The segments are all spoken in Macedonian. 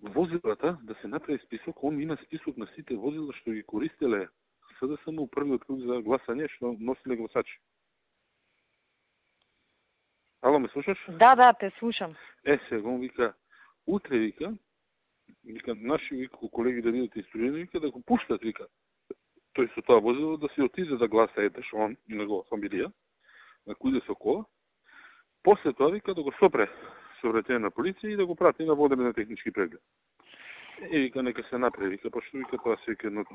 возилата да се направи список, он има список на сите возила што ги користеле СДСМ првиот круг за гласање, што носиле гласачи. Ало, ме слушаш? Да, те слушам. Сега он вика, утре вика, наши колеги да видат и студенти, вика да го пуштат, вика. Тој со тоа возило да се отиде да гласа едеш он и негова фамилија, на кој со кола. После тоа вика да го сопре сообраќање на полиција и да го прати на водене на технички преглед. Вика нека се направи, вика пошто вика тоа се вика едно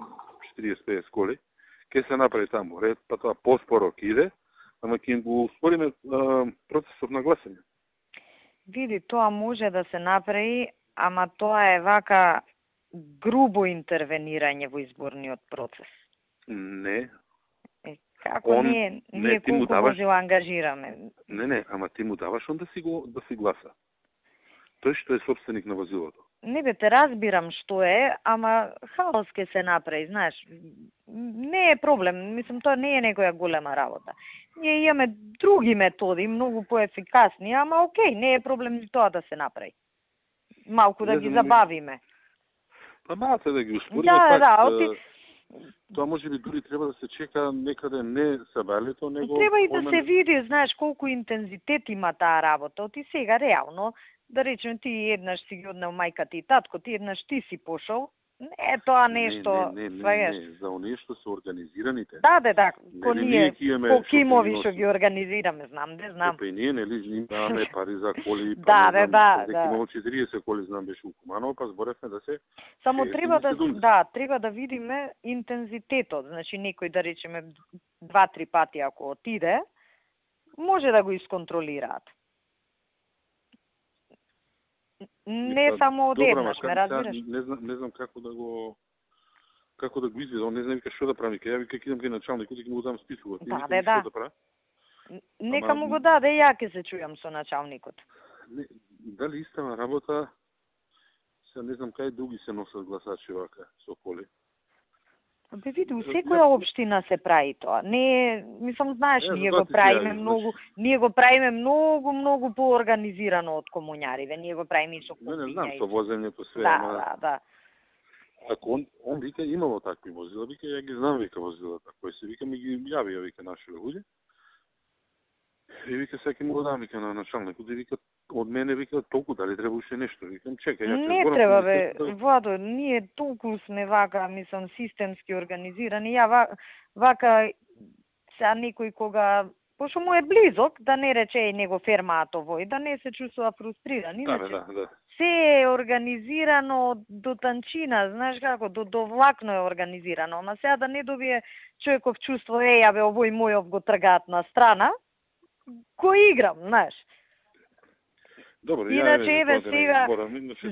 40-50 коли, ќе се направи таму ред, па тоа поспоро ќе иде, ама ќе го успориме процесот на гласање. Види, тоа може да се направи, ама тоа е вака грубо интервенирање во изборниот процес. Не. Како ние колку возила ангажираме? Не, ама ти му даваш он да си гласа. Тој што е собственик на возилото. Не бе, те разбирам што е, ама хаос ке се направи, знаеш. Не е проблем, мислам, тоа не е некоја голема работа. Ние имаме други методи, многу поефикасни, ама окей, не е проблем ни тоа да се направи. Малку да ги забавиме. Па малку да ги успориме. Тоа може би дури треба да се чека некаде не сабалето, него... Треба и да се види, знаеш, колку интензитет има таа работа. Оти сега, реално, да речем, ти еднаш си ги однел мајката и татко, ти еднаш ти си пошол, не е тоа нешто... Не, за оние што се организираните. Да, ко ние, ко кимови што ги организираме, знам. Па и ние, нели, имаме пари за коли, да. Имало 40 коли, знам, беше у Куманово, па зборевме да се... Само треба да видиме интензитетот, значи некој, да речеме, 2-3 пати ако отиде, може да го исконтролираат. Не само од еднаш, ме разбираш? Не знам како да го изведам, не знам вика што да прави, ја вика идам кај началникот и ќе му дам списокот. Да. Нека му го даде, ја ќе се чујам со началникот. Дали истава работа, се не знам кај други се носат гласачи вака со коли. Бе види, у секоја општина се прави тоа. Не, мислам, знаеш, ние го правиме многу поорганизирано од комуњариве. Ние го правиме и со купиња. Не знам, со возењето све. Да. Ако он вика имало такви возила, вика ја ги знам, вика возилата, кои се вика ми ги јавија, вика наши луѓе. И вика сега ќе му го дам, вика на началникот, и вика од мене, вика толку дали треба уште нешто, викам чекај, ја не треба бе, Владо, ние толку сме вака, мислам, системски организирани, ја вака сега некој кога пошто му е близок, да не рече и него фермаато вој, да не се чувствува фрустриран. Иначе, да. се е организирано до танчина, знаеш како, до влакно е организирано, ама сега да не добие човеков чувство, ја бе, овој мојов го тргаат на страна, кој играм, знаеш. Добро, иначе, еве сега,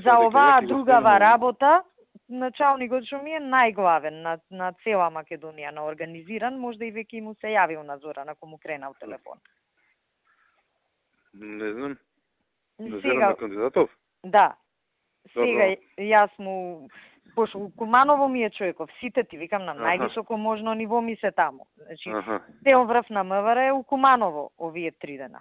за оваа другава работа, началникот што ми е најглавен на цела Македонија, на организиран, можда и веќе му се јавил на Зоран, ако му кренал телефон. Не знам. Сега на кандидатов? Да. Сега јас му пошто у Куманово ми е човеков, сите ти викам на највисоко можно ниво ми се таму. Значи, цел врв на МВР е у Куманово овие 3 дена.